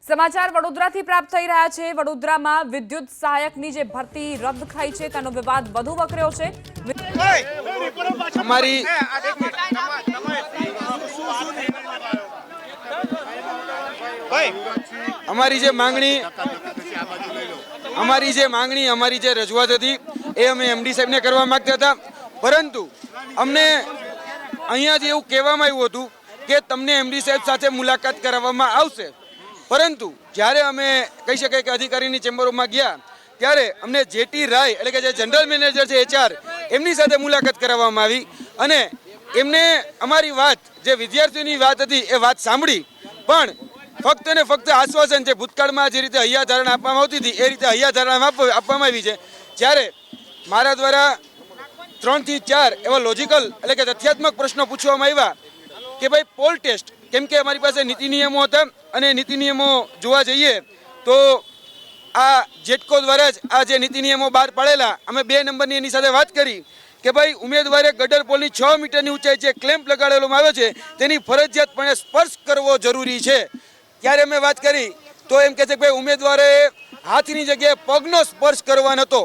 સમાચાર વડોદરાથી પ્રાપ્ત થઈ રહ્યા છે। વડોદરામાં વિદ્યુત સહાયકની જે ભરતી રદ થઈ છે તેનો વિવાદ વધુ વકર્યો છે। અમારી જે રજૂઆત હતી એ અમે એમડી સાહેબને કરવા માંગતા હતા, પરંતુ અમને અહીંયાથી એવું કહેવામાં આવ્યું હતું કે તમને એમડી સાહેબ સાથે મુલાકાત કરાવવામાં આવશે, પરંતુ જ્યારે અમે કહી શકાય કે અધિકારીની ચેમ્બરોમાં ગયા ત્યારે અમને જેટી રાય એટલે કે જે જનરલ મેનેજર છે HR એમની સાથે મુલાકાત કરાવવામાં આવી અને એમને અમારી વાત જે વિદ્યાર્થીઓની વાત હતી એ વાત સાંભળી, પણ ફક્ત ને ફક્ત આશ્વાસન છે। ભૂતકાળમાં જે રીતે હૈયાધારણા આપવામાં આવતી હતી એ રીતે હૈયાધારણા આપવામાં આવી છે। જ્યારે મારા દ્વારા 3 થી 4 એવા લોજિકલ એટલે કે તથ્યાત્મક પ્રશ્નો પૂછવામાં આવ્યા કે ભાઈ પોલ ટેસ્ટ, કેમ કે અમારી પાસે નીતિ નિયમો હતા અને નીતિ નિયમો જોવા જઈએ તો આ જેટકો દ્વારા જ આ જે નીતિ નિયમો બહાર પાડેલા, અમે 2 નંબરની એની સાથે વાત કરી કે ભાઈ ઉમેદવારે ગટર પોલની 6 મીટરની ઊંચાઈ જે ક્લેમ્પ લગાડેલો આવે છે તેની ફરજિયાતપણે સ્પર્શ કરવો જરૂરી છે। ત્યારે અમે વાત કરી તો એમ કહે છે કે ભાઈ ઉમેદવારે હાથની જગ્યાએ પગનો સ્પર્શ કરવા નહોતો,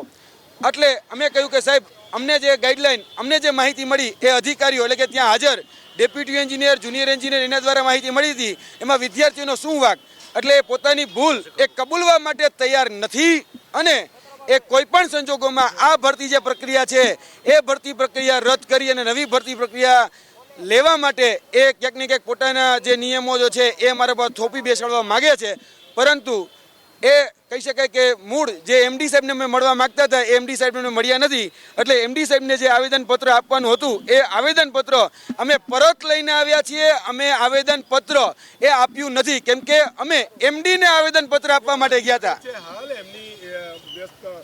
એટલે અમે કહ્યું કે સાહેબ અમને જે ગાઈડલાઈન અમને જે માહિતી મળી એ અધિકારીઓ એટલે કે ત્યાં હાજર ડેપ્યુટી એન્જિનિયર જુનિયર એન્જિનિયર એના દ્વારા માહિતી મળી હતી, એમાં વિદ્યાર્થીઓનો શું વાંક, એટલે પોતાની ભૂલ એ કબૂલવા માટે તૈયાર નથી અને એ કોઈ પણ સંજોગોમાં આ ભરતી જે પ્રક્રિયા છે એ ભરતી પ્રક્રિયા રદ કરી અને નવી ભરતી પ્રક્રિયા લેવા માટે એ ક્યાંક ને ક્યાંક પોતાના જે નિયમો જો છે એ અમારા પર થોપી બેસાડવા માગે છે, પરંતુ એ કહી શકાય કે મૂળ જે એમડી સાહેબને અમે મળવા માંગતા હતા એ એમડી સાહેબને મળ્યા નથી, એટલે એમડી સાહેબને જે આવેદનપત્ર આપવાનું હતું એ આવેદનપત્ર અમે પરત લઈને આવ્યા છીએ। અમે આવેદનપત્ર એ આપ્યું નથી, કેમ કે અમે એમડીને આવેદનપત્ર આપવા માટે ગયા હતા।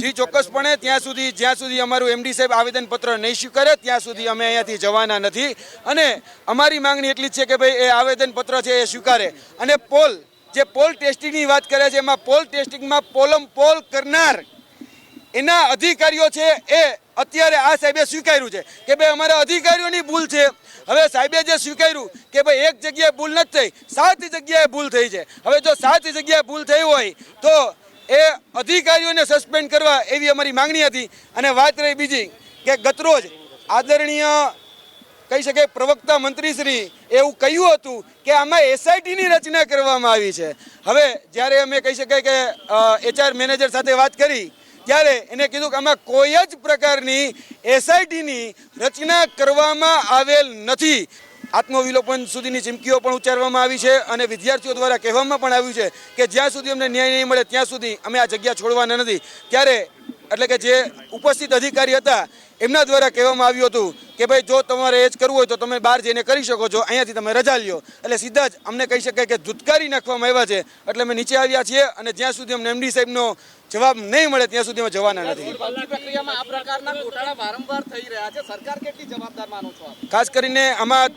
જી ચોક્કસપણે જ્યાં સુધી અમારું એમડી સાહેબ આવેદનપત્ર નહીં સ્વીકારે ત્યાં સુધી અમે અહીંયાથી જવાના નથી અને અમારી માંગણી એટલી જ છે કે ભાઈ એ આવેદનપત્ર છે એ સ્વીકારે અને જે પોલ ટેસ્ટિંગની વાત કરે છે એમાં પોલ ટેસ્ટિંગમાં પોલ કરનાર એના અધિકારીઓ છે એ અત્યારે આ સાહેબે સ્વીકાર્યું છે કે ભાઈ અમારા અધિકારીઓની ભૂલ છે। હવે સાહેબે જે સ્વીકાર્યું કે ભાઈ એક જગ્યાએ ભૂલ નથી થઈ, 7 જગ્યાએ ભૂલ થઈ છે। હવે જો 7 જગ્યાએ ભૂલ થઈ હોય તો એ અધિકારીઓને સસ્પેન્ડ કરવા એવી અમારી માંગણી હતી। અને વાત રહી બીજી કે ગતરોજ આદરણીય કહી શકાય પ્રવક્તા મંત્રીશ્રી એવું કહ્યું હતું કે આમાં એસઆઈટીની રચના કરવામાં આવી છે। હવે જ્યારે અમે કહી શકાય કે HR મેનેજર સાથે વાત કરી ત્યારે એને કીધું કે આમાં કોઈ જ પ્રકારની એસઆઈટીની રચના કરવામાં આવેલ નથી। આત્મવિલોપન સુધીની ચીમકીઓ પણ ઉચ્ચારવામાં આવી છે અને વિદ્યાર્થીઓ દ્વારા કહેવામાં પણ આવ્યું છે કે જ્યાં સુધી અમને ન્યાય નહીં મળે ત્યાં સુધી અમે આ જગ્યા છોડવાના નથી। ત્યારે એટલે કે જે ઉપસ્થિત અધિકારી હતા એમના દ્વારા કહેવામાં આવ્યું હતું કે ભાઈ જો તમારે એ જ કરવું હોય તો તમે બહાર જઈને કરી શકો છો, અહીંયાથી તમે રજા લ્યો। એટલે સીધા જ અમને કહી શકાય કે ધુતકારી નાખવામાં આવ્યા છે, એટલે અમે નીચે આવ્યા છીએ અને જ્યાં સુધી અમને એમડી સાહેબનો જવાબ નહીં મળે ત્યાં સુધી અમે જવાના નથી। ખાસ કરીને આમાં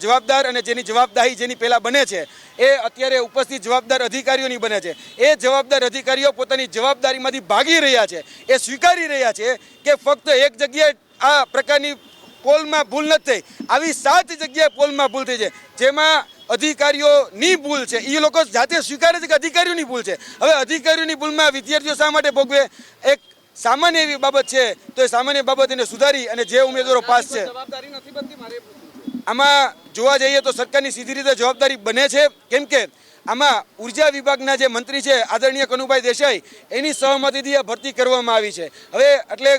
જવાબદાર અને જેની જવાબદારી જેની પહેલા બને છે એ અત્યારે ઉપસ્થિત જવાબદાર અધિકારીઓની બને છે। એ જવાબદાર અધિકારીઓ પોતાની જવાબદારીમાંથી ભાગી રહ્યા છે, એ સ્વીકારી રહ્યા છે કે ફક્ત એક જગ્યાએ આ પ્રકારની પોલમાં ભૂલ નથી થઈ, આવી 7 જગ્યાએ પોલમાં ભૂલ થઈ છે જેમાં અધિકારીઓની ભૂલ છે। એ લોકો જાતે સ્વીકારે છે કે અધિકારીઓની ભૂલ છે। હવે અધિકારીઓની ભૂલમાં વિદ્યાર્થીઓ શા માટે ભોગવે? એક સામાન્ય એવી બાબત છે તો એ સામાન્ય બાબત એને સુધારી અને જે ઉમેદવારો પાસ છે આમાં જોવા જઈએ તો સરકારની સીધી રીતે જવાબદારી બને છે, કેમ કે આમાં ઉર્જા વિભાગના જે મંત્રી છે આદરણીય કનુભાઈ દેસાઈ એની સહમતીથી આ ભરતી કરવામાં આવી છે। હવે એટલે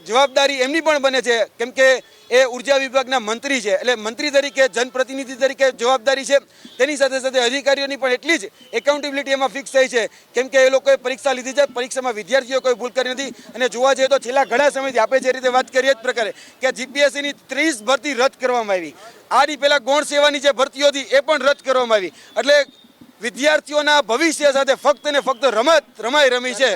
જવાબદારી એમની પણ બને છે કેમ કે એ ઉર્જા વિભાગના મંત્રી છે, એટલે મંત્રી તરીકે જનપ્રતિનિધિ તરીકે જવાબદારી છે। તેની સાથે સાથે અધિકારીઓની પણ એટલી જ એકાઉન્ટેબિલિટી એમાં ફિક્સ થઈ છે કેમ કે એ લોકોએ પરીક્ષા લીધી છે, પરીક્ષામાં વિદ્યાર્થીઓ કોઈ ભૂલ કરી નથી। અને જોવા જઈએ તો છેલ્લા ઘણા સમયથી આપણે જે રીતે વાત કરીએ જ પ્રકારે કે જીપીએસસીની 30 ભરતી રદ કરવામાં આવી, આની પહેલાં ગૌણ સેવાની જે ભરતીઓ હતી એ પણ રદ કરવામાં આવી, એટલે વિદ્યાર્થીઓના ભવિષ્ય સાથે ફક્ત ને ફક્ત રમાઈ રમી છે।